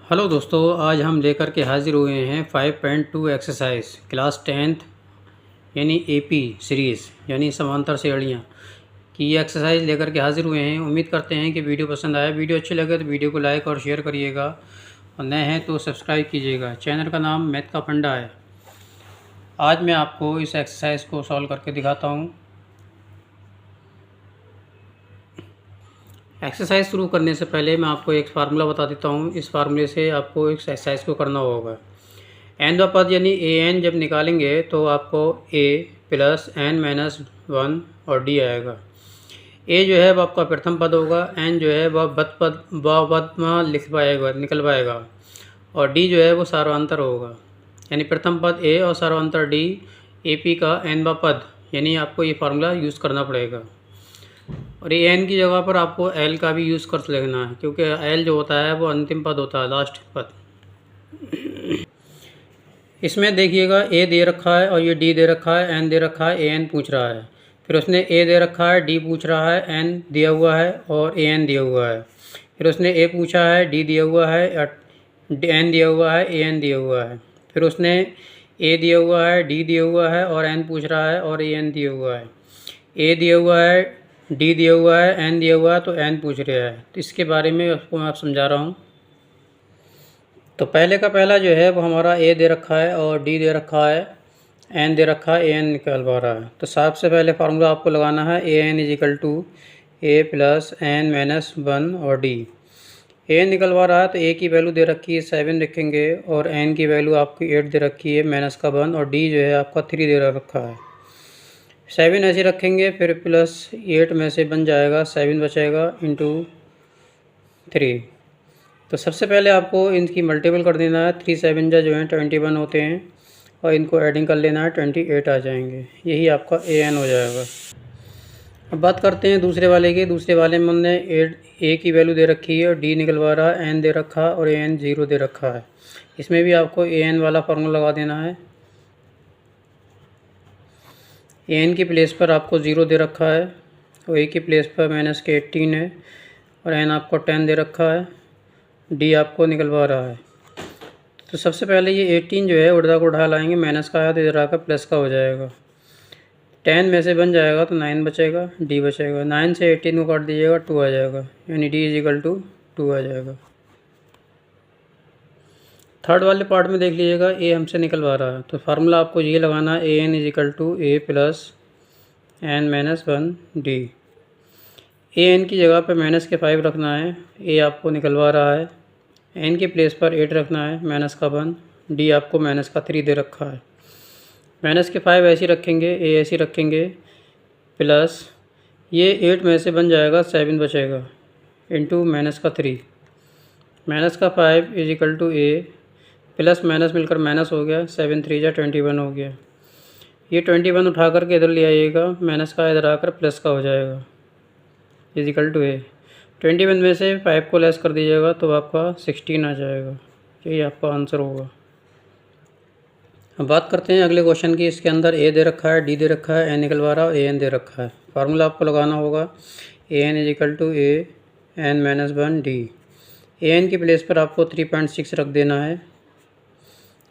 Hello दोस्तों, आज हम लेकर के हाजिर हुए हैं 5.2 एक्सरसाइज क्लास 10th यानी एपी सीरीज़ यानी समांतर श्रेणियाँ की ये एक्सरसाइज लेकर के हाजिर हुए हैं। उम्मीद करते हैं कि वीडियो पसंद आए। वीडियो अच्छी लगे तो वीडियो को लाइक और शेयर करिएगा और नए हैं तो सब्सक्राइब कीजिएगा। चैनल का नाम मैथ का फंडा है। आज मैं आपको इस एक्सरसाइज को सॉल्व करके दिखाता हूँ। एक्सरसाइज शुरू करने से पहले मैं आपको एक फार्मूला बता देता हूँ। इस फार्मूले से आपको इस एक्सरसाइज को करना होगा। एन व पद यानी ए एन जब निकालेंगे तो आपको ए प्लस एन माइनस 1 और डी आएगा। ए जो है वह आपका प्रथम पद होगा, एन जो है वह पद में निकल पाएगा और डी जो है वो सार्वंतर होगा। यानी प्रथम पद ए और सार्वंतर डी, ए पी का एन व पद, यानी आपको ये फार्मूला यूज़ करना पड़ेगा। और ये एन की जगह पर आपको एल का भी यूज़ कर लेना है, क्योंकि एल जो होता है वो अंतिम पद होता है, लास्ट पद। इसमें देखिएगा ए दे रखा है और ये डी दे रखा है, एन दे रखा है, ए एन पूछ रहा है। फिर उसने ए दे रखा है, डी पूछ रहा है, एन दिया हुआ है और ए एन दिया हुआ है। फिर उसने ए पूछा है, डी दिया हुआ है, एन दिया हुआ है, ए एन दिया हुआ है। फिर उसने ए दिया हुआ है, डी दिया हुआ है और एन पूछ रहा है और ए एन दिया हुआ है। ए दिया हुआ है, डी दिया हुआ है, एन दिया हुआ है, तो एन पूछ रहा है। तो इसके बारे में आपको मैं समझा रहा हूँ। तो पहले का पहला जो है वो हमारा ए दे रखा है और डी दे रखा है, एन दे रखा है, ए एन निकल पा रहा है। तो सबसे पहले फार्मूला आपको लगाना है a n is equal to a plus n minus 1 और डी। ए एन निकलवा रहा है तो ए की वैल्यू दे रखी है 7 रखेंगे और एन की वैल्यू आपकी 8 दे रखी है माइनस का 1 और डी जो है आपका 3 दे रखा है। 7 ऐसे रखेंगे, फिर प्लस 8 में से बन जाएगा 7 बचेगा इंटू 3। तो सबसे पहले आपको इनकी मल्टीपल कर देना है। 3 7 जो है 21 होते हैं और इनको एडिंग कर लेना है, 28 आ जाएंगे। यही आपका ए एन हो जाएगा। अब बात करते हैं दूसरे वाले की। दूसरे वाले में हमने ए की वैल्यू दे रखी है और डी निकलवा रहा है, एन दे रखा और ए एन 0 दे रखा है। इसमें भी आपको ए एन वाला फार्मूला लगा देना है। ए एन की प्लेस पर आपको 0 दे रखा है और ए की प्लेस पर माइनस के 18 है और एन आपको 10 दे रखा है, डी आपको निकलवा रहा है। तो सबसे पहले ये 18 जो है उड़ा को उठा लाएंगे, माइनस का आया तो इधर आकर प्लस का हो जाएगा। 10 में से बन जाएगा तो 9 बचेगा, डी बचेगा। 9 से 18 को काट दीजिएगा, 2 आ जाएगा, यानी डी इज इक्वल टू 2 आ जाएगा। थर्ड वाले पार्ट में देख लीजिएगा, ए हमसे निकलवा रहा है तो फार्मूला आपको ये लगाना है, a n is equal to a plus n minus 1 d. A n की जगह पर माइनस के 5 रखना है, ए आपको निकलवा रहा है। एन की प्लेस पर 8 रखना है, माइनस का 1, डी आपको माइनस का 3 दे रखा है। माइनस के 5 ऐसे रखेंगे, ए ऐसे रखेंगे, प्लस ये 8 में से बन जाएगा 7 बचेगा इंटू माइनस का 3। माइनस का 5 is equal to a plus minus मिलकर माइनस हो गया, 7 3 जा 21 हो गया। ये 21 उठा करके इधर ले आइएगा, माइनस का इधर आकर प्लस का हो जाएगा, इज इक्वल टू ए। 21 में से 5 को लेस कर दीजिएगा तो आपका 16 आ जाएगा। यही आपका आंसर होगा। अब बात करते हैं अगले क्वेश्चन की। इसके अंदर ए दे रखा है, डी दे रखा है, एन निकलवा रहा है, ए एन दे रखा है। फार्मूला आपको लगाना होगा, a n is equal to a n minus 1 d. A n की प्लेस पर आपको 3.6 रख देना है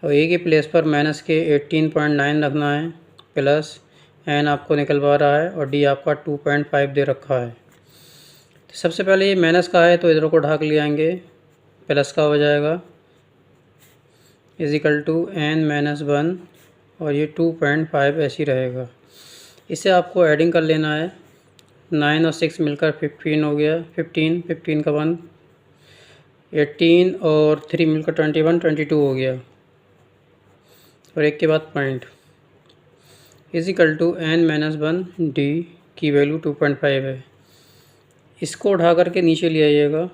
और ए की प्लेस पर माइनस के 18.9 रखना है, प्लस एन आपको निकलवा रहा है और डी आपका 2.5 दे रखा है। तो सबसे पहले ये माइनस का है तो इधर को ढाक ले आएंगे, प्लस का हो जाएगा, is equal to n minus 1 और ये 2.5 ऐसे ही रहेगा। इसे आपको एडिंग कर लेना है। 9 और 6 मिलकर 15 हो गया, 15 का 1, 18 और 3 मिलकर 21, 22 हो गया और एक के बाद point, is equal to n minus 1 d की वैल्यू 2.5 है। इसको उठा करके नीचे ले आइएगा,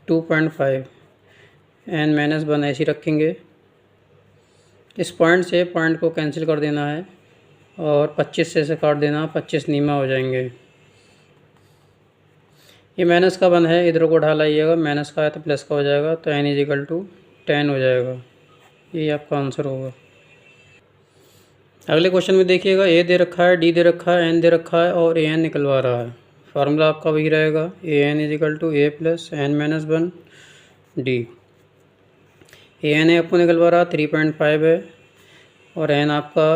2.5 एन माइनस 1 ऐसे रखेंगे। इस पॉइंट से पॉइंट को कैंसिल कर देना है और 25 से काट देना, 25 नीमा हो जाएंगे। ये माइनस का 1 है, इधर को उठा लाइएगा, माइनस का है तो प्लस का हो जाएगा, तो एन इज इक्वल टू 10 हो जाएगा। यही आपका आंसर होगा। अगले क्वेश्चन में देखिएगा, ए दे रखा है, डी दे रखा है, एन दे रखा है और ए एन निकलवा रहा है। फार्मूला आपका वही रहेगा, a n is equal to a plus n minus 1 d. A n आपको निकलवा रहा 3.5 है और एन आपका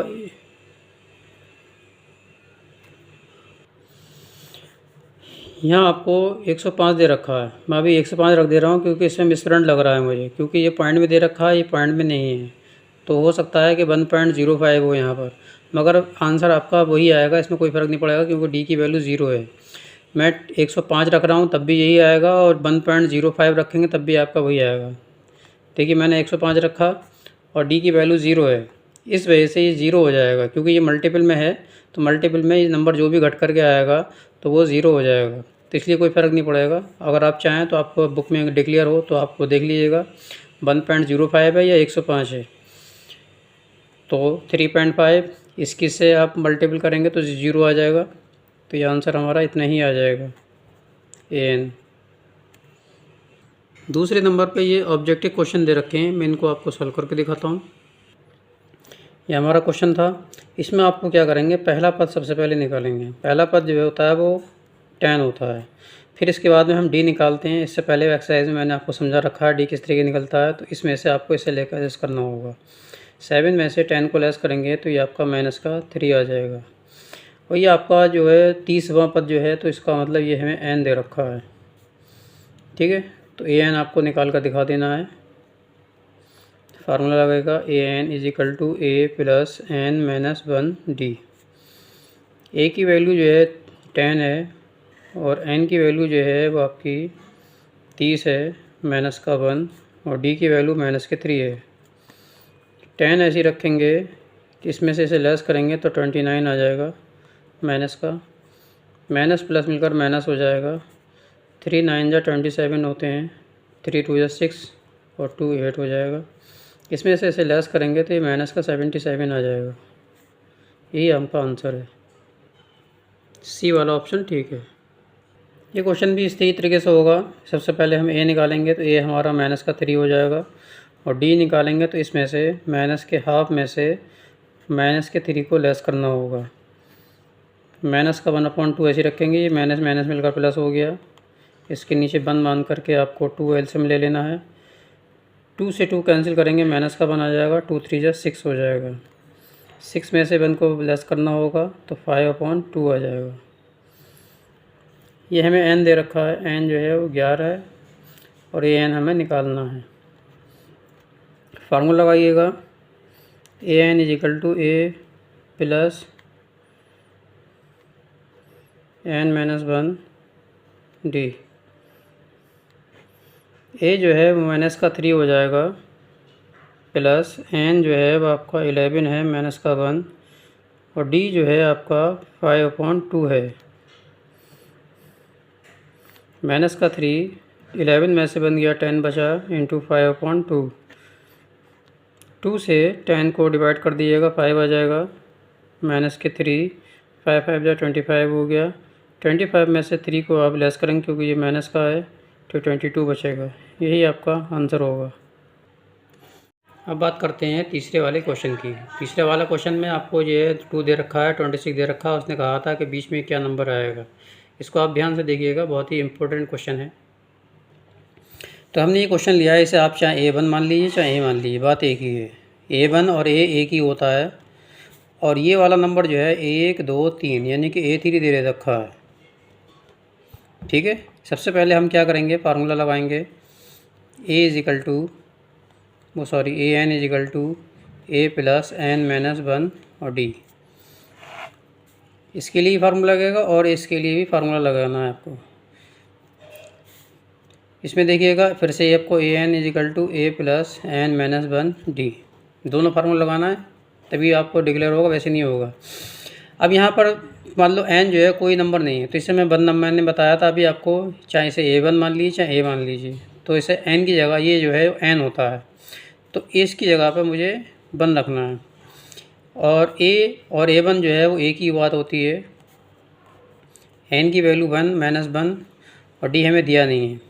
यहाँ आपको 105 दे रखा है। मैं अभी 105 रख दे रहा हूँ क्योंकि इसमें मिसप्रिंट लग रहा है मुझे, क्योंकि ये पॉइंट में दे रखा है, ये पॉइंट में नहीं है, तो हो सकता है कि 1.05 हो यहाँ पर, मगर आंसर आपका वही आएगा, इसमें कोई फ़र्क नहीं पड़ेगा क्योंकि डी की वैल्यू 0 है। मैं 105 रख रहा हूँ तब भी यही आएगा और 1.05 रखेंगे तब भी आपका वही आएगा। देखिए मैंने 105 रखा और डी की वैल्यू 0 है, इस वजह से ये 0 हो जाएगा, क्योंकि ये मल्टीपल में है तो मल्टीपल में ये नंबर जो भी घट करके आएगा तो वो 0 हो जाएगा, तो इसलिए कोई फ़र्क नहीं पड़ेगा। अगर आप चाहें तो आप बुक में डिक्लेयर हो तो आप देख लीजिएगा 1.05 है या 105 है। तो 3.5 इसकी से आप मल्टीपल करेंगे तो 0 आ जाएगा, तो ये आंसर हमारा इतना ही आ जाएगा, एन। दूसरे नंबर पे ये ऑब्जेक्टिव क्वेश्चन दे रखे हैं, मैं इनको आपको सॉल्व करके दिखाता हूँ। ये हमारा क्वेश्चन था, इसमें आपको क्या करेंगे, पहला पद सबसे पहले निकालेंगे। पहला पद जो होता है वो 10 होता है, फिर इसके बाद में हम डी निकालते हैं। इससे पहले एक्सरसाइज में मैंने आपको समझा रखा है डी किस तरीके निकलता है, तो इसमें से आपको इसे लेकर एडजस्ट करना होगा। 7 में से 10 को लेस करेंगे तो ये आपका -3 आ जाएगा। और ये आपका जो है 30वां पद जो है, तो इसका मतलब ये हमें एन दे रखा है, ठीक है। तो ए एन आपको निकाल कर दिखा देना है। फार्मूला लगेगा a n is equal to a plus n minus 1 d. A की वैल्यू जो है 10 है और एन की वैल्यू जो है वो आपकी 30 है, -1, और डी की वैल्यू -3 है। 10 ऐसे रखेंगे कि इसमें से इसे लेस करेंगे तो 29 आ जाएगा, माइनस का माइनस प्लस मिलकर माइनस हो जाएगा। 3 9 जा 27 होते हैं, 3 2 जा 6 और 2 8 हो जाएगा। इसमें से इसे लेस करेंगे तो ये -77 आ जाएगा। यही आपका आंसर है, सी वाला ऑप्शन ठीक है। ये क्वेश्चन भी इसी तरीके से होगा। सबसे पहले हम ए निकालेंगे तो ए हमारा -3 हो जाएगा, और डी निकालेंगे तो इसमें से माइनस के हाफ में से -3 को लेस करना होगा। माइनस का 1/2 ऐसे रखेंगे, ये माइनस माइनस मिलकर प्लस हो गया। इसके नीचे 1 मान करके आपको 2 एलसीएम ले लेना है। 2 से 2 कैंसिल करेंगे, माइनस का 1 आ जाएगा, 2 3 जा 6 हो जाएगा। 6 में से 1 को लेस करना होगा तो 5/2 आ जाएगा। ये हमें एन दे रखा है, एन जो है वो 11 है और ये एन हमें निकालना है। फार्मूला लगाइएगा, a n is equal to a plus n minus 1 d. A जो है वो -3 हो जाएगा, प्लस एन जो है वो आपका 11 है, -1, और डी जो है आपका 5/2 है। -3 11 में से बन गया 10 बचा, इंटू 5/2। 2 से 10 को डिवाइड कर दीजिएगा, 5 आ जाएगा, -3 5 5 जा 25 हो गया। 25 में से 3 को आप लेस करेंगे क्योंकि ये माइनस का है, तो 22 बचेगा। यही आपका आंसर होगा। अब बात करते हैं तीसरे वाले क्वेश्चन की। तीसरे वाला क्वेश्चन में आपको ये 2 दे रखा है, 26 दे रखा है। उसने कहा था कि बीच में क्या नंबर आएगा। इसको आप ध्यान से देखिएगा, बहुत ही इंपॉर्टेंट क्वेश्चन है। तो हमने ये क्वेश्चन लिया है, इसे आप चाहे A1 मान लीजिए चाहे A मान लीजिए, बात एक ही है। A1 और A एक ही होता है, और ये वाला नंबर जो है 1 2 3 यानी कि A3 दे रखा है, ठीक है। सबसे पहले हम क्या करेंगे, फार्मूला लगाएंगे, a n is equal to a plus n minus 1 और डी। इसके लिए फार्मूला लगेगा और इसके लिए भी फार्मूला लगाना है आपको। इसमें देखिएगा फिर से आपको a n is equal to a plus n minus 1 d, दोनों फार्मूला लगाना है, तभी आपको डिक्लेयर होगा, वैसे नहीं होगा। अब यहाँ पर मान लो एन जो है कोई नंबर नहीं है, तो इसे मैं 1 नंबर मैंने बताया था अभी आपको, चाहे इसे A1 मान लीजिए चाहे A मान लीजिए, तो इसे एन की जगह ये जो है एन होता है, तो इसकी जगह पर मुझे 1 रखना है। और A और A1 जो है वो एक ही बात होती है, एन की वैल्यू 1 -1 और डी हमें दिया नहीं है,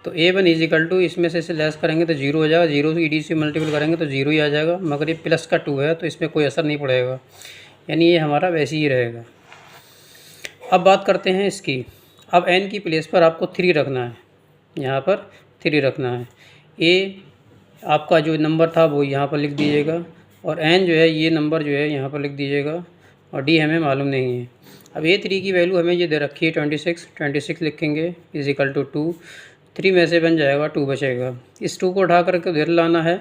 तो A1 इज इक्वल टू इसमें से इसे लेस करेंगे तो 0 हो जाएगा, 0 से डी से मल्टीपल करेंगे तो 0 ही आ जाएगा, मगर ये +2 है तो इसमें कोई असर नहीं पड़ेगा, यानी ये हमारा वैसे ही रहेगा। अब बात करते हैं इसकी। अब n की प्लेस पर आपको 3 रखना है, यहाँ पर 3 रखना है। a आपका जो नंबर था वो यहाँ पर लिख दीजिएगा, और n जो है ये नंबर जो है यहाँ पर लिख दीजिएगा, और d हमें मालूम नहीं है। अब a3 की वैल्यू हमें ये दे रखी है 26 लिखेंगे इज इक्वल टू 2। 3 में से बन जाएगा 2 बचेगा। इस 2 को उठा करके उधर लाना है,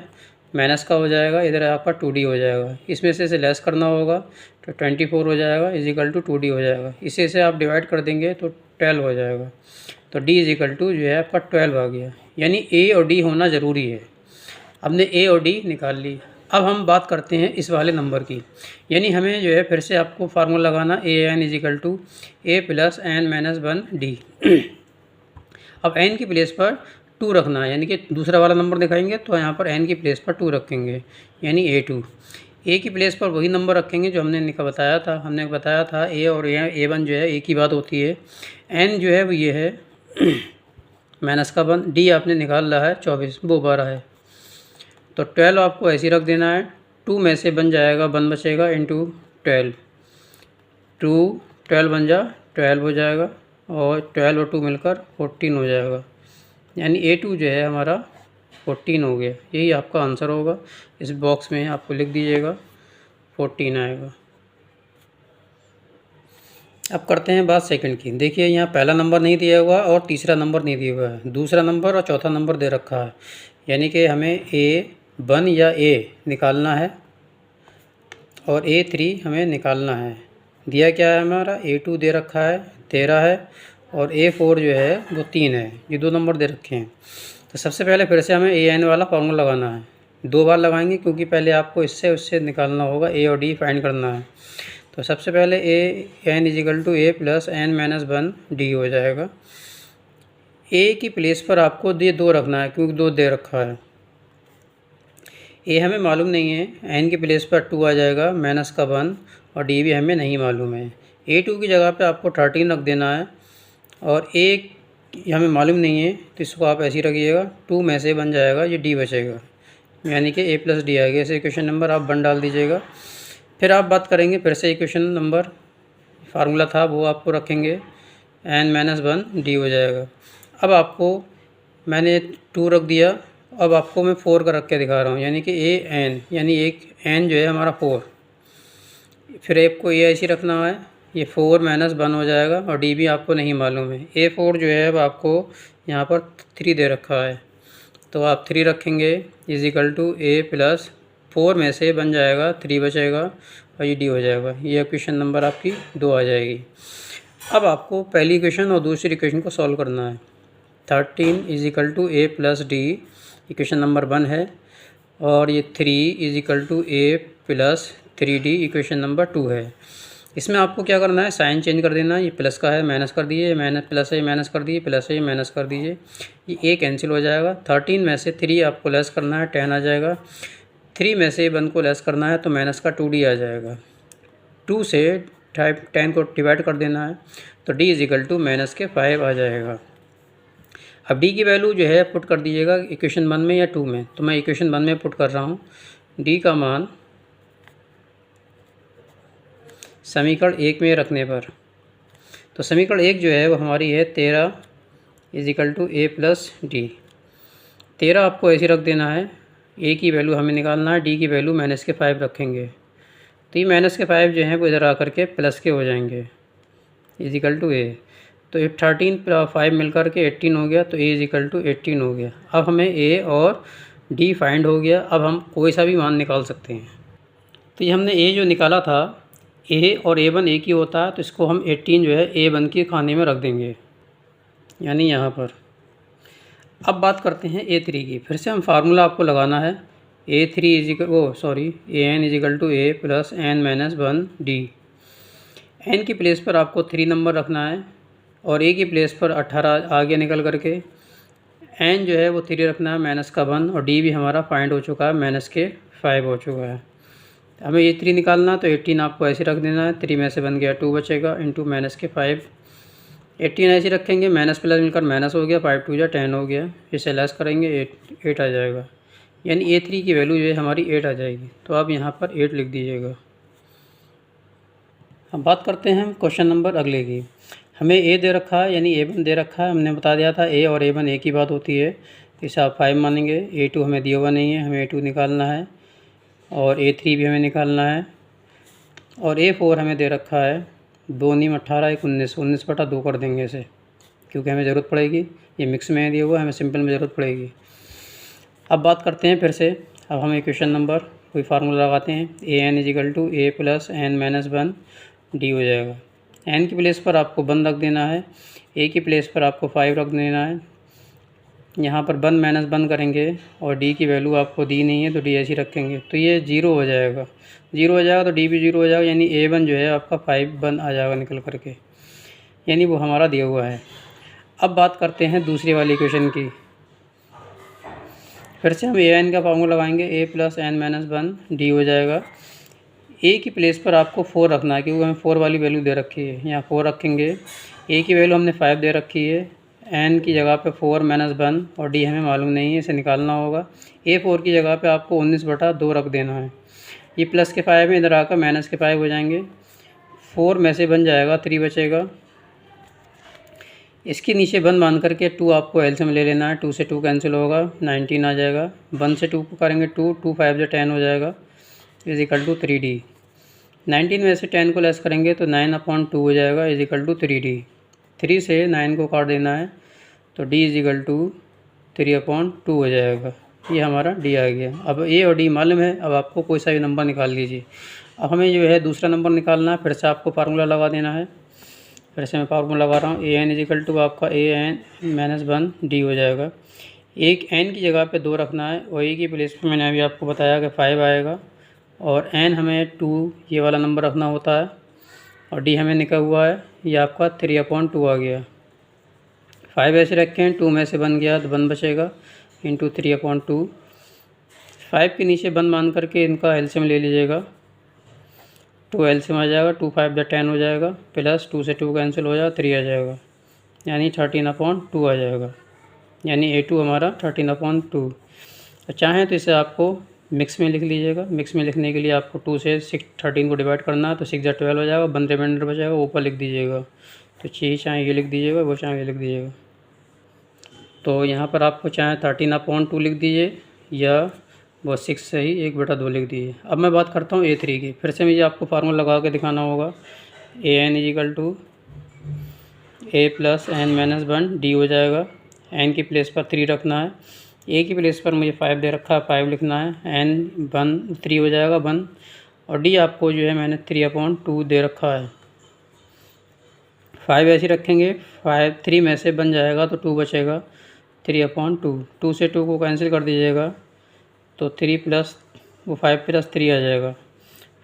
माइनस का हो जाएगा, इधर आपका 2d हो जाएगा। इसमें से इसे लेस करना होगा तो 24 हो जाएगा इज इक्वल टू 2d हो जाएगा। इसे से आप डिवाइड कर देंगे तो 12 हो जाएगा। तो d इज इक्वल टू जो है आपका 12 आ गया, यानी a और d होना ज़रूरी है। हमने a और d निकाल ली। अब हम बात करते हैं इस वाले नंबर की, यानी हमें जो है फिर से आपको फार्मूला लगाना an is equal to a plus n minus 1d। अब n की प्लेस पर 2 रखना है, यानी कि दूसरा वाला नंबर दिखाएंगे तो यहाँ पर n की प्लेस पर 2 रखेंगे, यानी a2। a की प्लेस पर वही नंबर रखेंगे जो हमने बताया था। हमने बताया था a और a1 जो है एक ही बात होती है। n जो है वो ये है माइनस का 1, d आपने निकाल रहा है 24, वो 12 है। तो 12 आपको ऐसे ही रख देना है। 2 में से बन जाएगा 1 बचेगा इंटू 12, 12 बन जा 12 हो जाएगा, और 12 और 2 मिलकर 14 हो जाएगा, यानी a2 जो है हमारा 14 हो गया। यही आपका आंसर होगा। इस बॉक्स में आपको लिख दीजिएगा 14 आएगा। अब करते हैं बात सेकंड की। देखिए यहाँ पहला नंबर नहीं दिया हुआ और तीसरा नंबर नहीं दिया हुआ है, दूसरा नंबर और चौथा नंबर दे रखा है, यानी कि हमें a1 या a निकालना है और a3 हमें निकालना है। दिया क्या है हमारा, a2 दे रखा है 13 है, और a4 जो है वो 3 है। ये 2 नंबर दे रखे हैं। तो सबसे पहले फिर से हमें an वाला फार्मूला लगाना है। 2 बार लगाएंगे क्योंकि पहले आपको इससे उससे निकालना होगा, a और d फाइंड करना है। तो सबसे पहले an is equal to a plus n minus 1d हो जाएगा। a की प्लेस पर आपको ये 2 रखना है क्योंकि 2 दे रखा है। a हमें मालूम नहीं है, n की प्लेस पर 2 आ जाएगा माइनस का 1, और d भी हमें नहीं मालूम है। a2 की जगह पे आपको 13 रख देना है, और a हमें मालूम नहीं है तो इसको आप ऐसे ही रखिएगा। 2 में से बन जाएगा ये d बचेगा, यानी कि a प्लस डी आएगा। ऐसे इक्वेशन नंबर आप 1 डाल दीजिएगा। फिर आप बात करेंगे फिर से इक्वेशन नंबर फार्मूला था वो आपको रखेंगे, n माइनस 1d हो जाएगा। अब आपको मैंने 2 रख दिया, अब आपको मैं 4 का रख के दिखा रहा हूँ, यानी कि an, यानी एक n जो है हमारा 4। फिर एक को a ऐसे रखना है, ये 4 माइनस 1 हो जाएगा, और d भी आपको नहीं मालूम है। a4 जो है अब आपको यहाँ पर 3 दे रखा है, तो आप 3 रखेंगे is equal to a plus 4 में से बन जाएगा 3 बचेगा, और ये d हो जाएगा। ये इक्वेशन नंबर आपकी 2 आ जाएगी। अब आपको पहली इक्वेशन और दूसरी इक्वेशन को सॉल्व करना है। 13 is equal to a plus d equation number 1 है, और ये 3 is equal to a plus 3d equation number 2 है। इसमें आपको क्या करना है, साइन चेंज कर देना है। ये प्लस का है माइनस कर दिए, माइनस प्लस है माइनस कर दिए, प्लस है माइनस कर दीजिए, ये a कैंसिल हो जाएगा। 13 में से 3 आपको लेस करना है, 10 आ जाएगा। 3 में से 1 को लेस करना है तो माइनस का 2d आ जाएगा। 2 से 10 को डिवाइड कर देना है तो d is equal to minus के 5 आ जाएगा। अब d की वैल्यू जो है पुट कर दीजिएगा इक्वेशन 1 में या 2 में, तो मैं इक्वेशन 1 में पुट कर रहा हूँ। d का मान समीकरण 1 में रखने पर, तो समीकरण 1 जो है वो हमारी है 13 is equal to a plus d. 13 आपको ऐसे रख देना है, a की वैल्यू हमें निकालना है, d की वैल्यू माइनस के 5 रखेंगे, तो ये माइनस के 5 जो हैं वो इधर आकर के प्लस के हो जाएंगे इज इक्वल टू a। तो ये 13 प्लस 5 मिलकर के 18 हो गया, तो a इज इक्वल टू 18 हो गया। अब हमें a और d फाइंड हो गया। अब हम कोई सा भी मान निकाल सकते हैं। तो ये हमने a जो निकाला था, a और a1 एक ही होता है, तो इसको हम 18 जो है a1 के खाने में रख देंगे, यानी यहाँ पर। अब बात करते हैं a3 की। फिर से हम फार्मूला आपको लगाना है, a3 is equal an is equal to a plus n minus 1d। n की प्लेस पर आपको 3 नंबर रखना है, और a की प्लेस पर 18 आगे निकल करके n जो है वो 3 रखना है माइनस का 1, और d भी हमारा फाइंड हो चुका है, माइनस के 5 हो चुका है। हमें ये 3 निकालना, तो 18 आपको ऐसे रख देना है। 3 में से बन गया 2 बचेगा इंटू माइनस के 5। 18 ऐसे रखेंगे, माइनस प्लस मिलकर माइनस हो गया, 5 2 10 हो गया। इसे लेस करेंगे 8 आ जाएगा, यानी a3 की वैल्यू जो है हमारी 8 आ जाएगी। तो आप यहाँ पर 8 लिख दीजिएगा। अब बात करते हैं क्वेश्चन नंबर अगले की। हमें ए दे रखा है यानी A1 दे रखा है, हमने बता दिया था A और A1 एक ही बात होती है, इसे आप 5 मानेंगे। A2 हमें दिया हुआ नहीं है, हमें A2 निकालना है और A3 भी हमें निकालना है और A4 हमें दे रखा है 2 नीम 18 1 19, 19/2 कर देंगे इसे, क्योंकि हमें ज़रूरत पड़ेगी, ये मिक्स में दिया हुआ, हमें सिंपल में ज़रूरत पड़ेगी। अब बात करते हैं फिर से, अब हम इक्वेशन नंबर कोई फार्मूला लगाते हैं। AN = A + n - 1 D हो जाएगा। n की प्लेस पर आपको 1 रख देना है, A की प्लेस पर आपको 5 रख देना है। यहाँ पर 1 - 1 करेंगे और D की वैल्यू आपको दी नहीं है तो D ऐसी रखेंगे तो ये 0 हो जाएगा। 0 हो जाएगा तो D भी 0 हो जाएगा, यानी A1 जो है आपका 5 1 आ जाएगा निकल करके, यानी वो हमारा दिया हुआ है। अब बात करते हैं दूसरी वाली इक्वेशन की। फिर से हम AN का फार्मूला लगाएंगे, A + n - 1 D हो जाएगा। A की प्लेस पर आपको 4 रखना है, क्योंकि हमें 4 वाली वैल्यू दे रखी है, यहाँ 4 रखेंगे। A की वैल्यू हमने 5 दे रखी है, n की जगह पे 4 - 1 और D हमें मालूम नहीं है, इसे निकालना होगा। A4 की जगह पे आपको 19/2 रख देना है। ये प्लस के 5 में इधर आकर माइनस के 5 हो जाएंगे। 4 में से बन जाएगा 3 बचेगा, इसके नीचे 1 मान करके 2 आपको एलसीएम ले लेना है। 2 से 2 कैंसिल होगा, 19 आ जाएगा। 1 से 2 को करेंगे 2 2 5 से 10 हो जाएगा, = 3D। 19 में से 10 को लेस करेंगे तो 9/2 हो जाएगा, = 3D। 3 से 9 को काट देना है तो D = 3/2 हो जाएगा। ये हमारा D आ गया। अब A और D मालूम है, अब आपको कोई सा भी नंबर निकाल लीजिए। अब हमें जो है दूसरा नंबर निकालना है, फिर से आपको फार्मूला लगा देना है। फिर से मैं फार्मूला लगा रहा हूँ, AN = आपका AN - 1 D हो जाएगा। एक n की जगह पे 2 रखना है और A की प्लेस पे मैंने अभी आपको बताया कि 5 आएगा और n हमें 2 ये वाला नंबर रखना होता है और D हमें निकला हुआ है, ये आपका 3/2 आ गया। 5 ऐसे रखें, 2 में से 1 गया तो 1 बचेगा, इंटू 3/2। 5 के नीचे 1 मान करके इनका एलसीएम ले लीजिएगा, 2 एलसीएम आ जाएगा, 2 5 जा 10 हो जाएगा, प्लस 2 से 2 कैंसिल हो जाएगा, 3 आ जाएगा, यानी 13/2 आ जाएगा, यानी A2 हमारा 13/2। तो चाहें तो इसे आपको मिक्स में लिख लीजिएगा। मिक्स में लिखने के लिए आपको 2 से 13 को डिवाइड करना है तो 6 × 12 हो जाएगा, 1 रिमाइंडर बचेगा, ऊपर लिख दीजिएगा। तो चाहे ये लिख दीजिएगा, वो चाहे ये लिख दीजिएगा। तो यहाँ पर आपको चाहे 13/2 लिख दीजिए या वो 6 से ही 1/2 लिख दीजिए। अब मैं बात करता हूँ A3 की। फिर से मुझे आपको फार्मूला लगा के दिखाना होगा। AN = A + n - 1 D हो जाएगा। n की प्लेस पर 3 रखना है, A की प्लेस पर मुझे 5 दे रखा है, 5 लिखना है। n 1 3 हो जाएगा 1 और D आपको जो है मैंने 3/2 दे रखा है। 5 ऐसे रखेंगे, 3 में से बन जाएगा तो 2 बचेगा, 3/2। 2 से 2 को कैंसिल कर दीजिएगा तो 3 प्लस वो 5 + 3 आ जाएगा।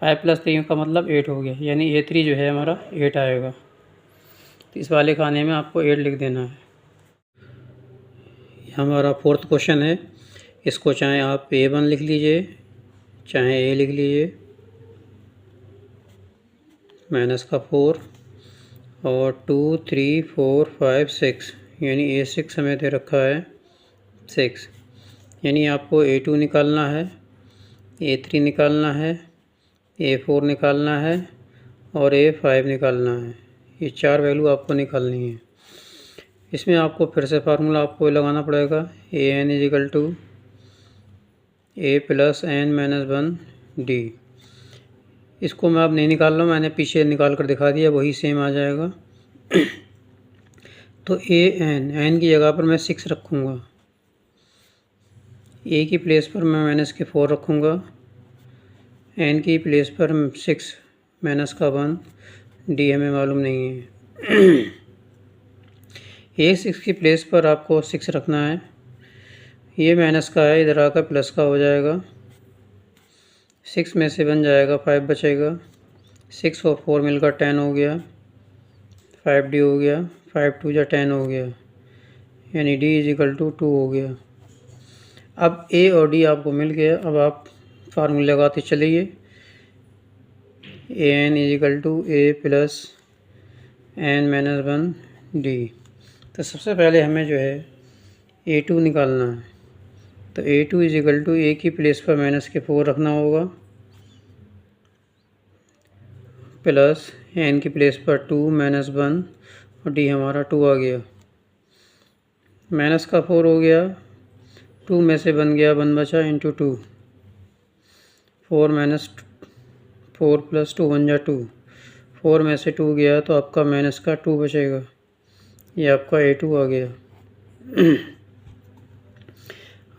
5 + 3 का मतलब 8 हो गया, यानी A3 जो है हमारा 8 आएगा। तो इस वाले खाने में आपको 8 लिख देना है। हमारा 4th क्वेश्चन है, इसको चाहे आप A1 लिख लीजिए, चाहे A लिख लीजिए, -4 और 2 3 4 5 6, यानी A6 हमें दे रखा है 6, यानी आपको A2 निकालना है, A3 निकालना है, A4 निकालना है और A5 निकालना है। ये 4 वैल्यू आपको निकालनी है। इसमें आपको फिर से फार्मूला आपको लगाना पड़ेगा। AN = A + n - 1 D। इसको मैं अब नहीं निकाल रहा हूँ, मैंने पीछे निकाल कर दिखा दिया, वही सेम आ जाएगा। तो n की जगह पर मैं 6 रखूँगा, A की प्लेस पर मैं -4 रखूँगा, n की प्लेस पर 6 -1, D हमें मालूम नहीं है। A6 की प्लेस पर आपको 6 रखना है, ये माइनस का है, इधर आकर प्लस का हो जाएगा। 6 में से बन जाएगा 5 बचेगा, 6 और 4 मिलकर 10 हो गया, 5D हो गया, 5 2 जा 10 हो गया, यानी D = 2 हो गया। अब A और D आपको मिल गया। अब आप फार्मूले लगाते चलिए। AN = A + n - 1 D। तो सबसे पहले हमें जो है A2 निकालना है, तो A2 = A की प्लेस पर -4 रखना होगा, प्लस n की प्लेस पर 2 - 1 और डी हमारा 2 आ गया। माइनस का 4 हो गया, 2 में से बन गया 1 बचा इंटू 2, 4 माइनस 4 प्लस 2 बन जा 2, 4 में से 2 गया तो आपका माइनस का 2 बचेगा, ये आपका A2 आ गया।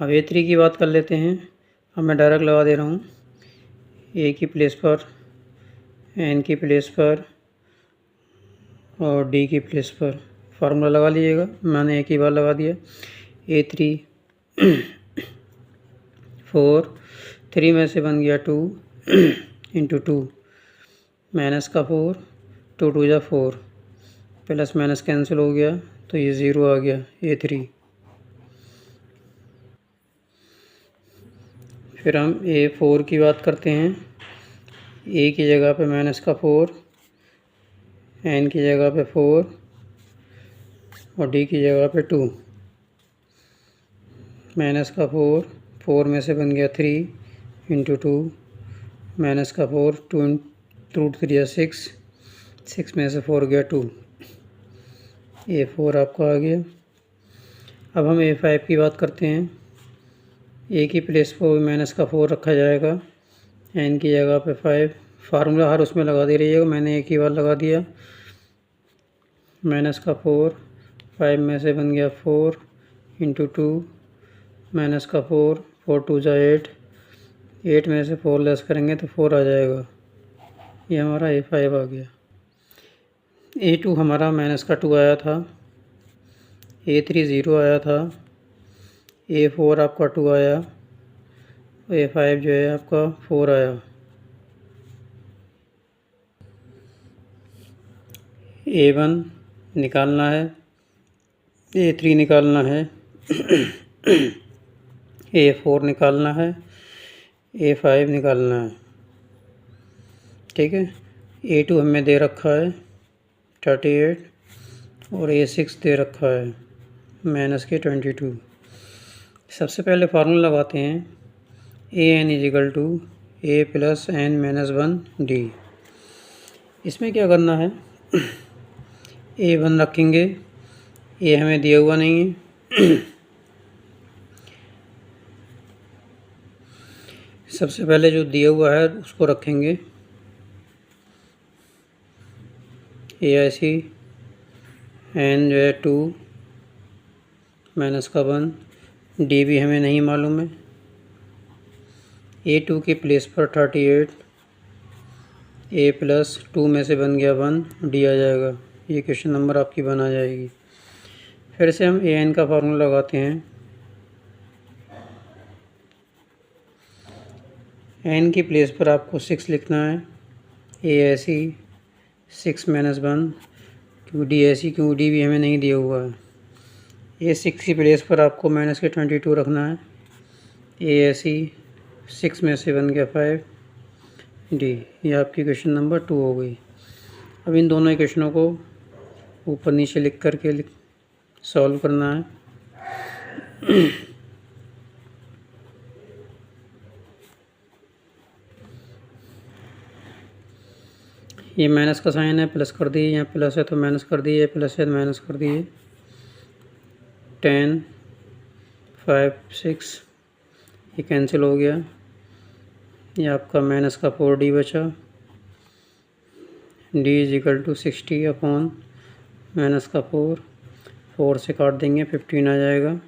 अब A3 की बात कर लेते हैं। अब मैं डायरेक्ट लगा दे रहा हूँ, A की प्लेस पर, N की प्लेस पर और D की प्लेस पर फार्मूला लगा लीजिएगा। मैंने एक ही बार लगा दिया। A3 4, 3 में से बन गया 2 इंटू 2, माइनस का 4, 2 2 जा 4, प्लस माइनस कैंसिल हो गया तो ये 0 आ गया A3। फिर हम A4 की बात करते हैं। A की जगह पे माइनस का 4, N की जगह पे 4 और D की जगह पे 2, माइनस का 4, 4 में से बन गया 3 इंटू 2, माइनस का 4, 2 3 या 6, 6 में से 4 गया 2, A4 आपका आ गया। अब हम A5 की बात करते हैं। A की प्लेस पर माइनस का 4 रखा जाएगा, N की जगह पे 5, फार्मूला हर उसमें लगा दे रहिएगा, मैंने एक ही बार लगा दिया। माइनस का 4, 5 में से बन गया 4 इंटू 2, माइनस का 4, 4 2 जा 8, 8 में से 4 लेस करेंगे तो 4 आ जाएगा, ये हमारा A5 आ गया। A2 हमारा माइनस का 2 आया था, A3 0 आया था, A4 आपका 2 आया, A5 जो है आपका 4 आया। A1 निकालना है, A3 निकालना है, A4 निकालना है, A5 निकालना है। ठीक है, A2 हमें दे रखा है 38 और A6 दे रखा है माइनस के 22। सबसे पहले फार्मूला लगाते हैं, AN is equal to A plus N minus 1 D। इसमें क्या करना है, A1 रखेंगे, A हमें दिया हुआ नहीं है। सबसे पहले जो दिया हुआ है उसको रखेंगे, AIC, N जो है 2 माइनस का 1, D भी हमें नहीं मालूम है। A2 की प्लेस पर 38, A प्लस 2 में से बन गया 1, D आ जाएगा, ये क्वेश्चन नंबर आपकी बन आ जाएगी। फिर से हम AN का फार्मूला लगाते हैं। N की प्लेस पर आपको 6 लिखना है, AIC 6 माइनस 1, क्योंकि D भी हमें नहीं दिया हुआ है। A6 की प्लेस पर आपको माइनस के 22 रखना है, AIC 6 में से बन गया 5, D, ये आपकी क्वेश्चन नंबर 2 हो गई। अब इन दोनों इक्वेशनों को ऊपर नीचे लिख करके सॉल्व करना है। ये माइनस का साइन है, प्लस कर दिए, यहाँ प्लस है तो माइनस कर दिए, प्लस है तो माइनस कर दिए। 10 5 6 ये कैंसिल हो गया, ये आपका माइनस का 4D बचा। D is equal to 60 upon minus का 4 से काट देंगे 15 आ जाएगा,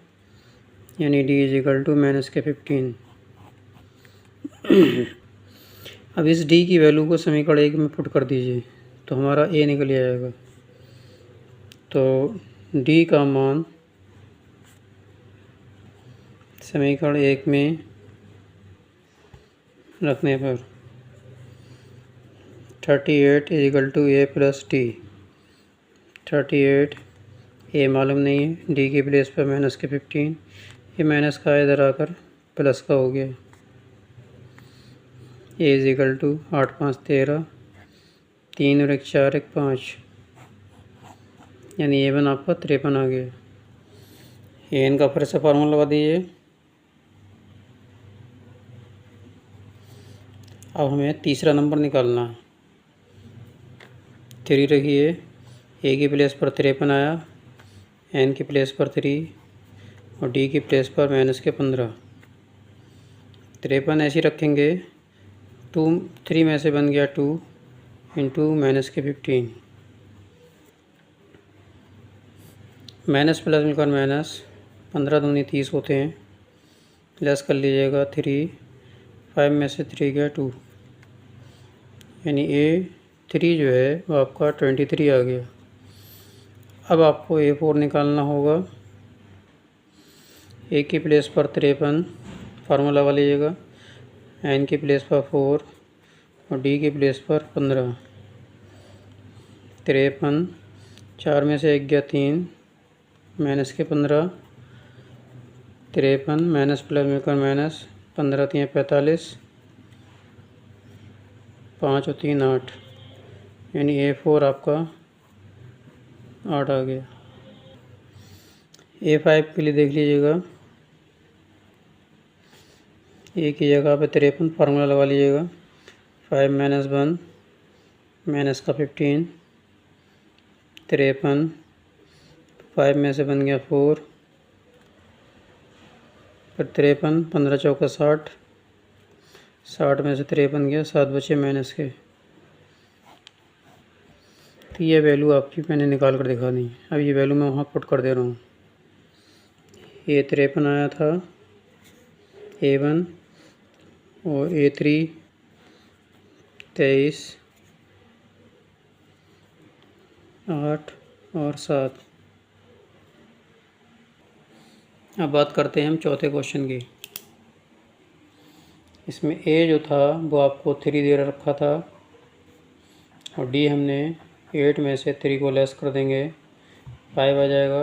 यानी D is equal to minus के 15। अब इस D की वैल्यू को समीकरण 1 में पुट कर दीजिए तो हमारा A निकल जाएगा। तो D का मान समीकरण 1 में रखने पर 38 is equal to A plus D। 38 A मालूम नहीं है, D की प्लेस पर माइनस के 15, ये माइनस का इधर आकर प्लस का हो गया। A इज इक्वल टू 8 5 13, 3 और 1 4 1 5, यानी A1 आपका 53 आ गया। AN का फिर से फार्मूला लगा दीजिए। अब हमें तीसरा नंबर निकालना है। 3 रखिए, ए की प्लेस पर 53 आया, एन की प्लेस पर 3 और डी की प्लेस पर -15। 53 ऐसे रखेंगे, 3 में से बन गया 2 इंटू -15। माइनस प्लस मिलकर माइनस, 15 दूनी 30 होते हैं, प्लस कर लीजिएगा 3, 5 में से 3 गया 2, यानी A3 जो है वो आपका 23 आ गया। अब आपको A4 निकालना होगा। ए की प्लेस पर 53 फार्मूला लगा लीजिएगा, एन की प्लेस पर 4 और डी की प्लेस पर 15। 53, 4 में से 1 गया 3, -15, 53 माइनस प्लस मिलकर माइनस, 15 3 45, 5 और 3 8, यानी A4 आपका 8 आ गया। A5 के लिए देख लीजिएगा, ए की जगह पे 53 फार्मूला लगा लीजिएगा, 5 - 1 माइनस का 15, 53, 5 में से बन गया 4, फिर 53, 15 चौका 60, 60 में से 53 गया, 7 बचे माइनस के। तो ये वैल्यू आपकी मैंने निकाल कर दिखा दी। अब ये वैल्यू मैं वहाँ पुट कर दे रहा हूँ। ये 53 आया था, A1 और A3 23, 8 और 7। अब बात करते हैं हम चौथे क्वेश्चन की। इसमें A जो था वो आपको 3 दे रखा था और D हमने 8 में से 3 को लेस कर देंगे, 5 आ जाएगा।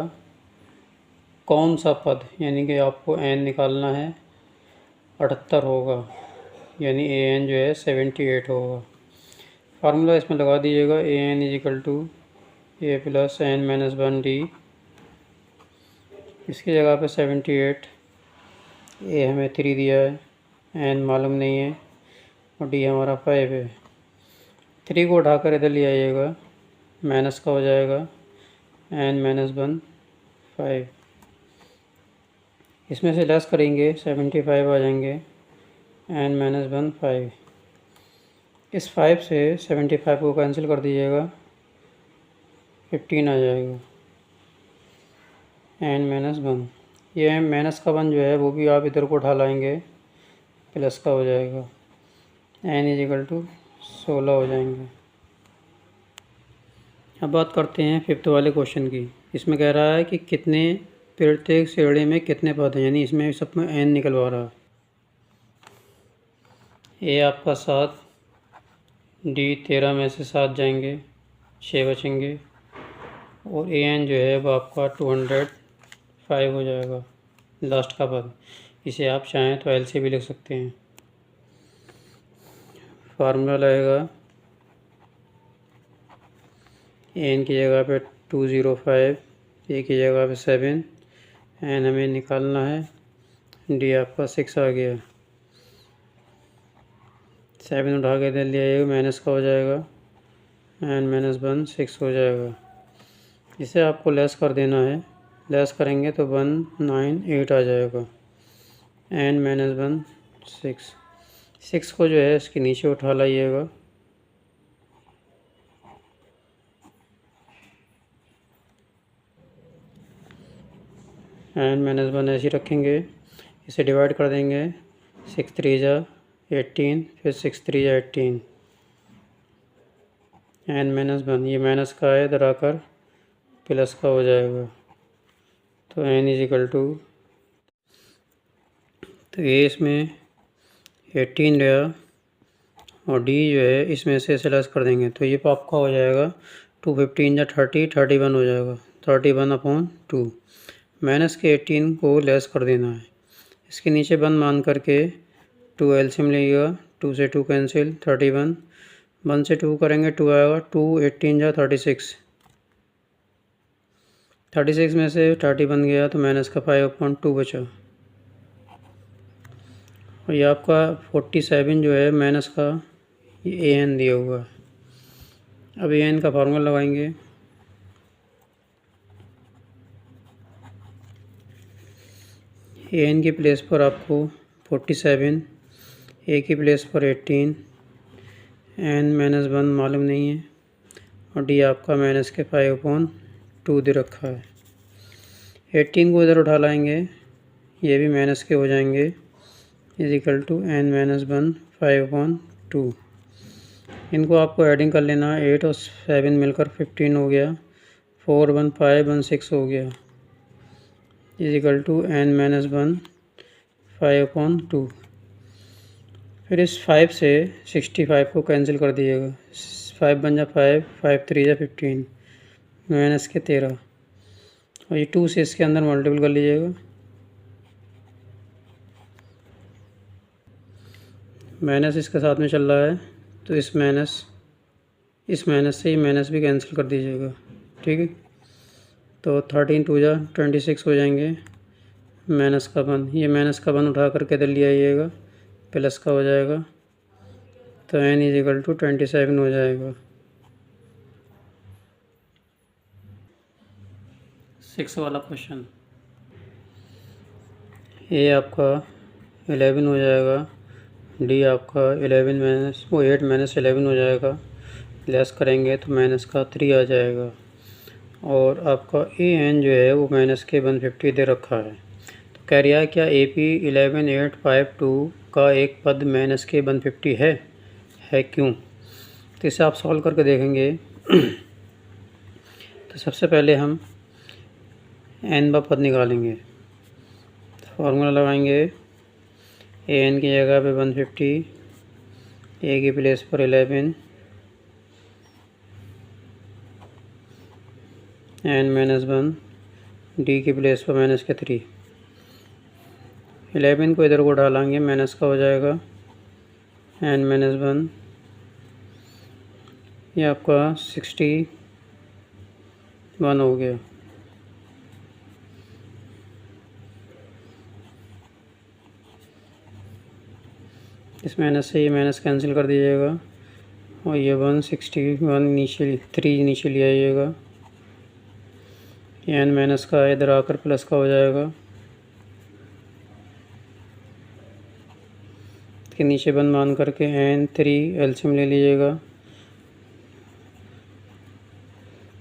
कौन सा पद, यानी कि आपको n निकालना है, 78 होगा, यानी an जो है 78 होगा। फार्मूला इसमें लगा दीजिएगा, an = a + n - 1 d। इसकी जगह पे 78, a हमें 3 दिया है, n मालूम नहीं है और d हमारा 5 है। 3 को उठाकर इधर ले आइएगा, माइनस का हो जाएगा, n - 1 5। इसमें से लेस करेंगे 75 आ जाएंगे, n - 1 5। इस 5 से 75 को कैंसिल कर दीजिएगा, 15 आ जाएगा, n - 1। ये माइनस का 1 जो है वो भी आप इधर को उठा लाएंगे, प्लस का हो जाएगा, n = 16 हो जाएंगे। अब बात करते हैं 5th वाले क्वेश्चन की। इसमें कह रहा है कि कितने प्रत्येक श्रेणी में कितने पद हैं, यानी इसमें सब में n निकलवा रहा है। A आपका 7, D 13 में से 7 जाएंगे, 6 बचेंगे और an जो है वो आपका 205 हो जाएगा, लास्ट का पद। इसे आप चाहें तो L से भी लिख सकते हैं। फार्मूला लगेगा, an की जगह पे 205, A की जगह पे 7, n हमें निकालना है, D आपका 6 आ गया। 7 उठा के दे लिया, माइनस का हो जाएगा, n - 1 6 हो जाएगा। इसे आपको लेस कर देना है, लेस करेंगे तो 198 आ जाएगा, n - 1 6। 6 को जो है इसके नीचे उठा लाइएगा, n - 1 ऐसे रखेंगे, इसे डिवाइड कर देंगे, 6 3 जा 18, फिर 6 3 जा 18, n - 1 ये माइनस का है, इधर आकर प्लस का हो जाएगा, तो n = तो ये इसमें 18 रहा और D जो है इसमें से लेस कर देंगे, तो ये आपका हो जाएगा 2 15 जा 30, 31 हो जाएगा, 31/2। माइनस के 18 को लेस कर देना है, इसके नीचे 1 मान करके 2 एलसीएम लेगा, 2 से 2 कैंसिल, 31, 1 से 2 करेंगे 2 आएगा, 2 18 जा 36, 36 में से 31 गया तो माइनस का 5/2 बचा और ये आपका 47 जो है माइनस का, ये an दिया हुआ है। अब an का फार्मूला लगाएंगे, ए एन की प्लेस पर आपको 47, ए की प्लेस पर 18, एन -1 मालूम नहीं है और डी आपका -5/2 दे रखा है। 18 को इधर उठा लाएंगे, ये भी माइनस के हो जाएंगे, = n-1 5/2। इनको आपको ऐडिंग कर लेना, 8 और 7 मिलकर 15 हो गया, 4 1 5 1 6 हो गया, = n-1 5/2। फिर इस 5 से 65 को कैंसिल कर दीजिएगा, 5 बन जा 5, 5 3 जा 15, -13 और ये 2 से इसके अंदर मल्टीपल कर लीजिएगा, माइनस इसके साथ में चल रहा है तो इस माइनस से ये माइनस भी कैंसिल कर दीजिएगा, ठीक है। तो 13 2 जा 26 हो जाएंगे, -1, ये -1 उठा करके इधर ले आइएगा, प्लस का हो जाएगा, तो n = 27 हो जाएगा। 6 वाला क्वेश्चन, ए आपका 11 हो जाएगा, डी आपका 8 -11 हो जाएगा, लेस करेंगे तो -3 आ जाएगा और आपका ए एन जो है वो -150 दे रखा है। तो कह रहा है क्या AP 11852 का एक पद -150 है क्यों? तो इसे आप सॉल्व करके देखेंगे। तो सबसे पहले हम n का पद निकालेंगे, तो फार्मूला लगाएंगे, ए एन की जगह पे 150, ए की प्लेस पर 11, n-1, डी की प्लेस पर -3। 11 को इधर को डालेंगे, माइनस का हो जाएगा, n-1, ये आपका 61 हो गया। इस माइनस से ये माइनस कैंसिल कर दीजिएगा और ये 161 नीचे 3 नीचे ले आइएगा, ये n- का इधर आकर प्लस का हो जाएगा, के नीचे बंद मान करके n3 एलसीएम ले लीजिएगा,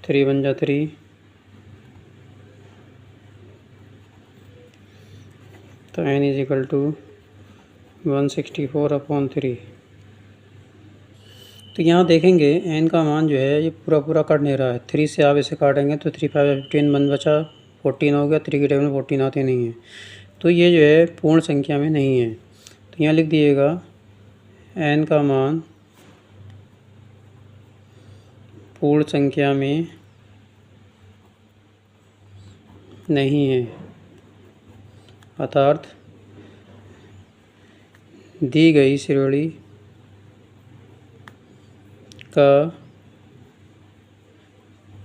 3 बन जा 3, तो n = 164/3। तो यहाँ देखेंगे n का मान जो है ये पूरा कट नहीं रहा है, 3 से आप इसे काटेंगे तो 3 5 15 बन बचा 14 हो गया, 3 की टेबल में 14 आते नहीं है, तो ये जो है पूर्ण संख्या में नहीं है। तो यहाँ लिख दिएगा n का मान पूर्ण संख्या में नहीं है, अर्थात दी गई श्रेणी का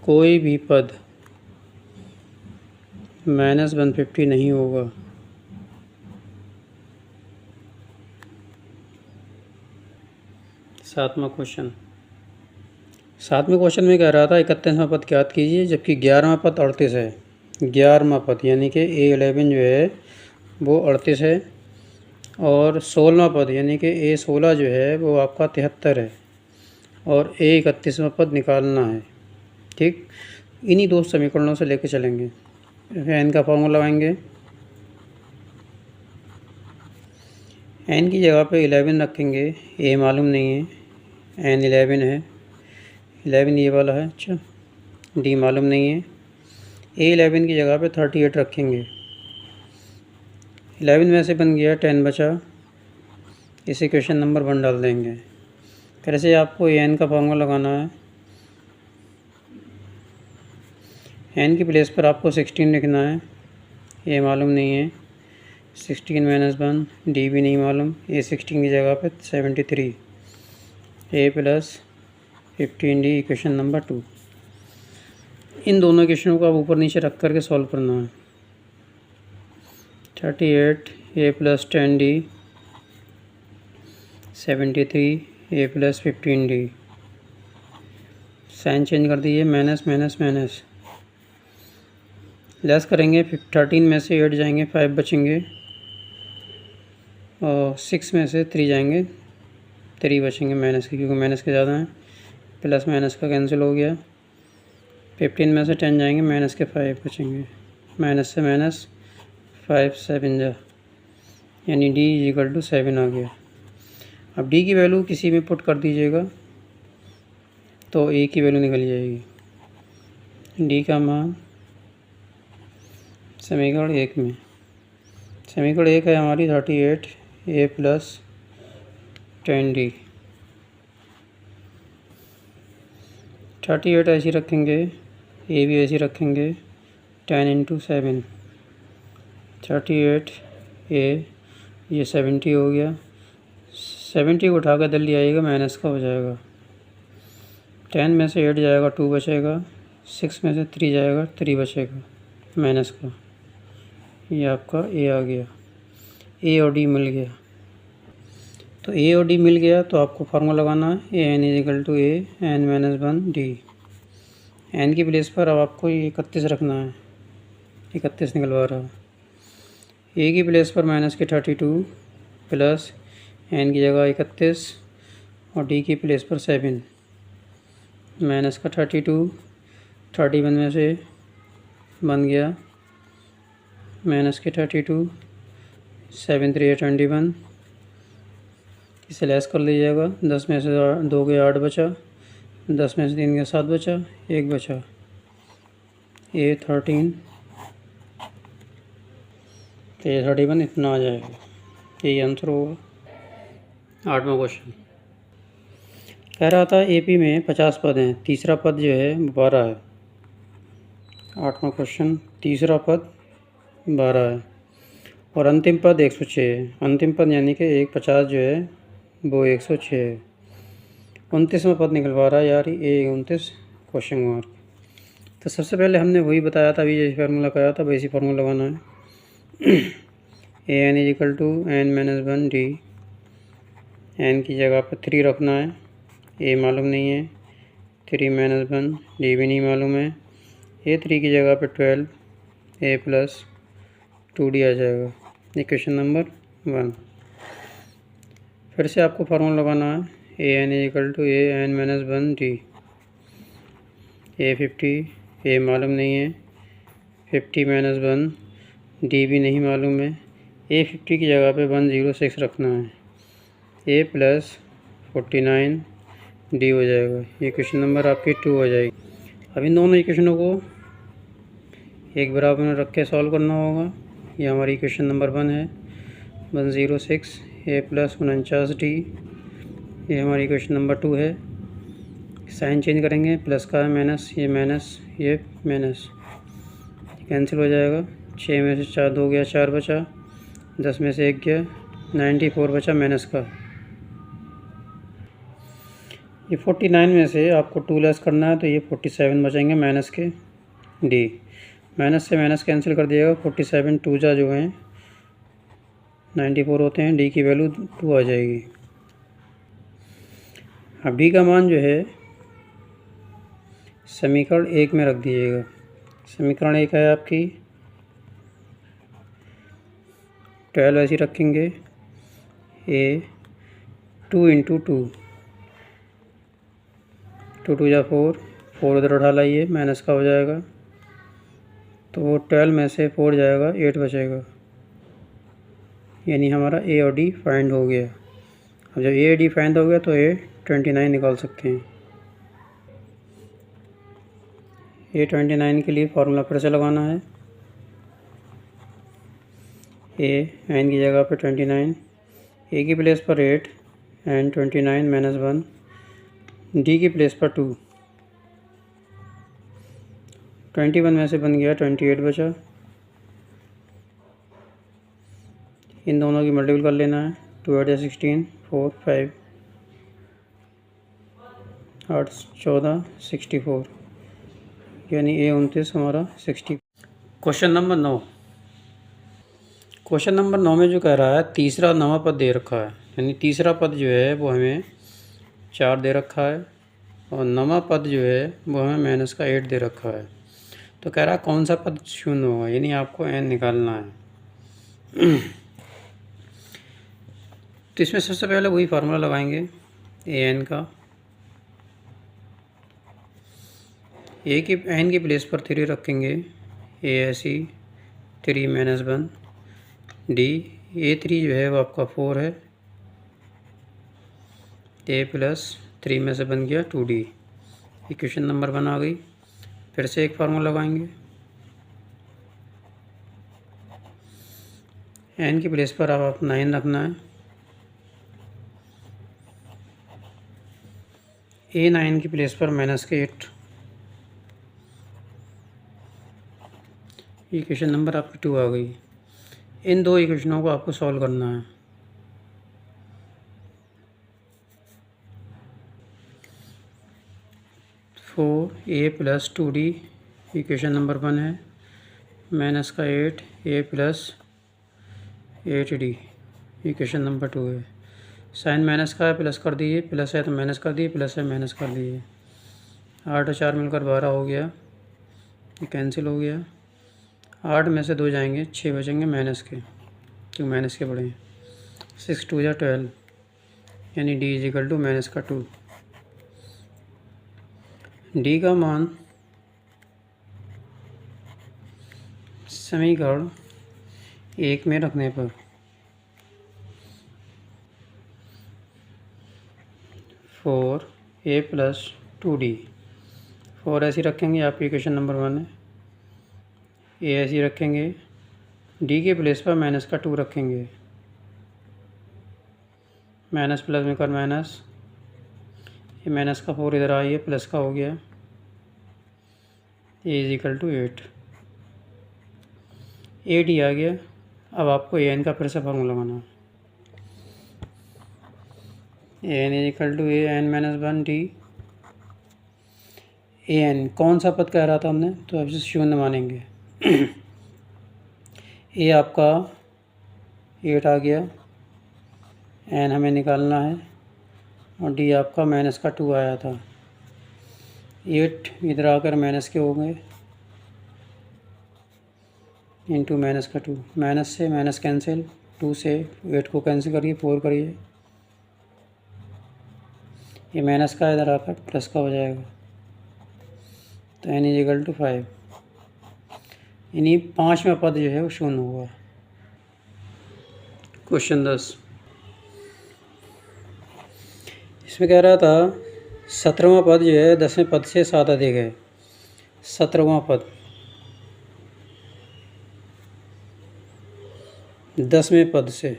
कोई भी पद -150 नहीं होगा। सातवां क्वेश्चन में कह रहा था 31वां पद ज्ञात कीजिए, जबकि 11वां पद 38 है। 11वां पद यानी कि A11 जो है वो 38 है और 16वां पद यानी कि A16 जो है वो आपका 73 है और A31वां पद निकालना है, ठीक। इन्हीं दो समीकरणों से लेके चलेंगे। n का फॉर्मूला लगाएंगे, n की जगह पे 11 रखेंगे, a मालूम नहीं है, n 11 है, 11 ये वाला है, अच्छा d मालूम नहीं है, A11 की जगह पे 38 रखेंगे, 11 में से बन गया 10 बचा, इसे क्वेश्चन नंबर 1 डाल देंगे। फिर से आपको n का फॉर्मूला लगाना है, n की प्लेस पर आपको 16 लिखना है, a मालूम नहीं है, 16 - 1 d भी नहीं मालूम, A16 की जगह पे 73, a + 15d इक्वेशन नंबर 2। इन दोनों इक्वेशनों को आप ऊपर नीचे रख करके सॉल्व करना है। 38 a + 10d 73 a + 15d, sign change कर दीजिए, माइनस माइनस माइनस, लेस करेंगे 13 में से 8 जाएंगे, 5 बचेंगे, और 6 में से 3 जाएंगे, 3 बचेंगे माइनस के, क्योंकि माइनस के ज़्यादा हैं। प्लस माइनस का कैंसिल हो गया। 15 में से 10 जाएंगे, माइनस के 5 बचेंगे, माइनस से माइनस 5 7 जा, यानी d = 7 आ गया। अब d की वैल्यू किसी में पुट कर दीजिएगा तो a की वैल्यू निकल जाएगी। d का मान समीकरण 1 में, समीकरण 1 है हमारी 38 a + 10d। 38 ऐसी रखेंगे, a भी ऐसी रखेंगे, 10 × 7, 38 a, ये 70 हो गया। 70 को उठा कर जल्दी आइएगा, माइनस का हो जाएगा। 10 में से 8 जाएगा, 2 बचेगा, 6 में से 3 जाएगा, 3 बचेगा माइनस का। ये आपका a आ गया, a और d मिल गया। तो a और d मिल गया तो आपको फार्मूला लगाना है an = a n - 1 d। n की प्लेस पर अब आपको ये 31 रखना है, 31 निकलवा रहा है। a की प्लेस पर माइनस के 32 प्लस n की जगह 31 और d की प्लेस पर 7, माइनस का 32, 31 में से बन गया माइनस के 32, 7 3 21, इसे लेस कर लीजिएगा। 10 में से 2 गया 8 बचा, 10 में से 3 गया 7 बचा, 1 बचा, a 13, तो ये 31 इतना आ जाएगा। यही आंसर होगा। 8वां क्वेश्चन कह रहा था AP में 50 पद हैं, तीसरा पद जो है 12 है। 8वां क्वेश्चन, तीसरा पद 12 है और अंतिम पद 106 है। अंतिम पद यानी कि 50 जो है वो 106 है। 29वां पद निकलवा रहा है यार, ये 29 क्वेश्चन मार्क। तो सबसे पहले हमने वही बताया था, अभी जैसे फार्मूला कराया था वैसी फार्मूला लगाना है। an = n - 1 d। n की जगह पर 3 रखना है, a मालूम नहीं है, 3 - 1 d भी नहीं मालूम है। a 3 की जगह पर 12 a + 2d आ जाएगा, इक्वेशन नंबर 1। फिर से आपको फार्मूला लगाना है an = a n - 1 d। a 50, a मालूम नहीं है, 50 - 1 d भी नहीं मालूम है। a 50 की जगह पे 106 रखना है, a + 49 d हो जाएगा, ये क्वेश्चन नंबर आपकी 2 हो जाएगी। अब इन दोनों इक्वेशनों को एक बराबर में रख के सॉल्व करना होगा। ये हमारी क्वेश्चन नंबर 1 है, 106 a + 49 d। ये हमारी क्वेश्चन नंबर 2 है। साइन चेंज करेंगे, प्लस का है माइनस, ये माइनस, ये माइनस, कैंसिल हो जाएगा। 6 में से 4 2 गया, 4 बचा, 10 में से 1 गया, 94 बचा माइनस का। ये 49 में से आपको 2 लेस करना है तो ये 47 बचेंगे माइनस के d। माइनस से माइनस कैंसिल कर दिएगा, 47 2 जा जो हैं 94 होते हैं, d की वैल्यू 2 आ जाएगी। अब d का मान जो है समीकरण 1 में रख दीजिएगा। समीकरण 1 है आपकी 12 ऐसी रखेंगे, a 2 × 2, 2 2 जा 4, 4 उधर उठा लाइए, माइनस का हो जाएगा, तो वो 12 में से 4 जाएगा, 8 बचेगा, यानी हमारा a और d फाइंड हो गया। अब जब a और d फाइंड हो गया तो a 29 निकाल सकते हैं। a 29 के लिए फार्मूला फिर से लगाना है, a n की जगह पर 29, a की प्लेस पर 8 and 29 - 1, d की प्लेस पर 2, 21 में से बन गया 28 बचा। इन दोनों की मल्टीपल कर लेना है, 2 8 16, 4 5 8 14 64, यानी a 29 हमारा 60। Question number 9। क्वेश्चन नंबर 9 में जो कह रहा है तीसरा नवा पद दे रखा है, यानी तीसरा पद जो है वो हमें 4 दे रखा है और नवा पद जो है वो हमें -8 दे रखा है। तो कह रहा कौन सा पद शून्य होगा, यानी आपको n निकालना है। तो इसमें सबसे पहले वही फार्मूला लगाएंगे an का, n की प्लेस पर 3 रखेंगे, ASE 3 - 1 D, A3 जो है वो आपका 4 है, A प्लस 3 में से बन गया 2D। इक्वेशन नंबर 1 आ गई। फिर से एक फार्मूला लगाएंगे, n की प्लेस पर आप 9 रखना है, A9 की प्लेस पर -8। इक्वेशन नंबर आपकी 2 आ गई। इन दो इक्वेशनों को आपको सॉल्व करना है। A plus 2D equation number 1 है, माइनस का 8 A plus 8D equation number 2 है। साइन माइनस का है, प्लस कर दिए, प्लस है तो माइनस कर दिए, प्लस है माइनस कर दिए। 8 और 4 मिलकर 12 हो गया, ये कैंसिल हो गया। 8 में से 2 जाएंगे, 6 बचेंगे माइनस के, क्योंकि माइनस के बड़े हैं। 6 2 या 12, यानी D इजिकल टू माइनस का 2। D का मान समीकरण 1 में रखने पर 4A प्लस 2D, 4 ऐसी रखेंगे, आपकी इक्वेशन नंबर 1 है। A ऐसी रखेंगे, D के प्लेस पर माइनस का 2 रखेंगे, माइनस प्लस में कर माइनस, ये माइनस का 4 इधर आई है, प्लस का हो गया। A इजिकल टू 8, 8 ही आ गया। अब आपको an का फिर से फार्मूला लगाना है, an is equal to an-1 D। an कौन सा पद कह रहा था हमने, तो अब इसे शून्य मानेंगे। a आपका 8 आ गया, n हमें निकालना है, और d आपका माइनस का 2 आया था। 8 इधर आकर माइनस के हो गए, इंटू माइनस का 2, माइनस से माइनस कैंसिल, 2 से 8 को कैंसिल करिए, 4 करिए, ये माइनस का इधर आकर प्लस का हो जाएगा। तो n इजिकल टू 5, यानी 5वां पद जो है वो शून्य हुआ। क्वेश्चन 10, इसमें कह रहा था 17वां पद जो है 10वें पद से 7 अधिक है। 17वां पद 10वें पद से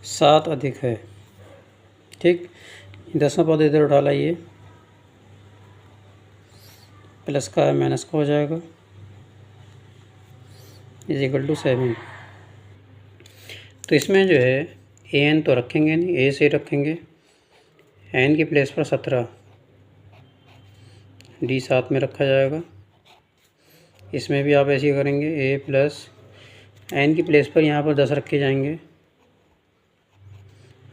सात अधिक है। ठीक, 10वां पद इधर उठा लाइए, प्लस का माइनस का हो जाएगा, इजिकल टू 7। तो इसमें जो है an तो रखेंगे नहीं, a से रखेंगे, n की प्लेस पर 17, d साथ में रखा जाएगा। इसमें भी आप ऐसे ही करेंगे, a प्लस n की प्लेस पर यहाँ पर 10 रखे जाएंगे,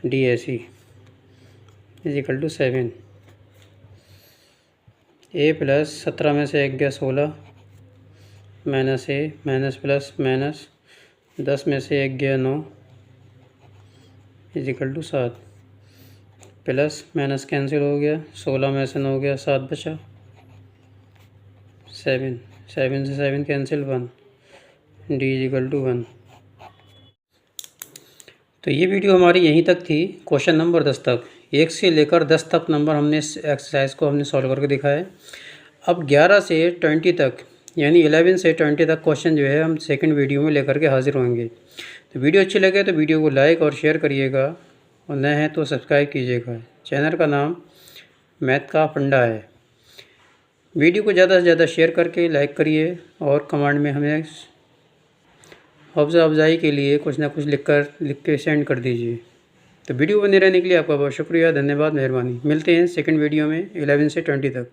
d ऐसी इजिकल टू 7। a प्लस 17 में से 1 गया 16, minus a, minus plus minus 10 में से 1 गया 9, is equal to 7, plus minus cancel हो गया, 16 में से 9 गया 7 बचा, 7, 7 से 7 कैंसिल 1, d इजिकल टू 1। तो ये वीडियो हमारी यहीं तक थी, क्वेश्चन नंबर 10 तक। 1 से लेकर 10 तक नंबर हमने इस एक्सरसाइज को हमने सॉल्व करके दिखाया। अब 11 से 20 तक, यानी 11 से 20 तक क्वेश्चन जो है हम सेकंड वीडियो में लेकर के हाजिर होंगे। तो वीडियो अच्छी लगे तो वीडियो को लाइक और शेयर करिएगा, और नए हैं तो सब्सक्राइब कीजिएगा। चैनल का नाम मैथ का फंडा है। वीडियो को ज़्यादा से ज़्यादा शेयर करके लाइक करिए, और कमेंट में हमें हौसला अफजाई के लिए कुछ ना कुछ लिख के सेंड कर दीजिए। तो वीडियो बने रहने के लिए आपका बहुत शुक्रिया, धन्यवाद, मेहरबानी। मिलते हैं सेकंड वीडियो में 11 से 20 तक।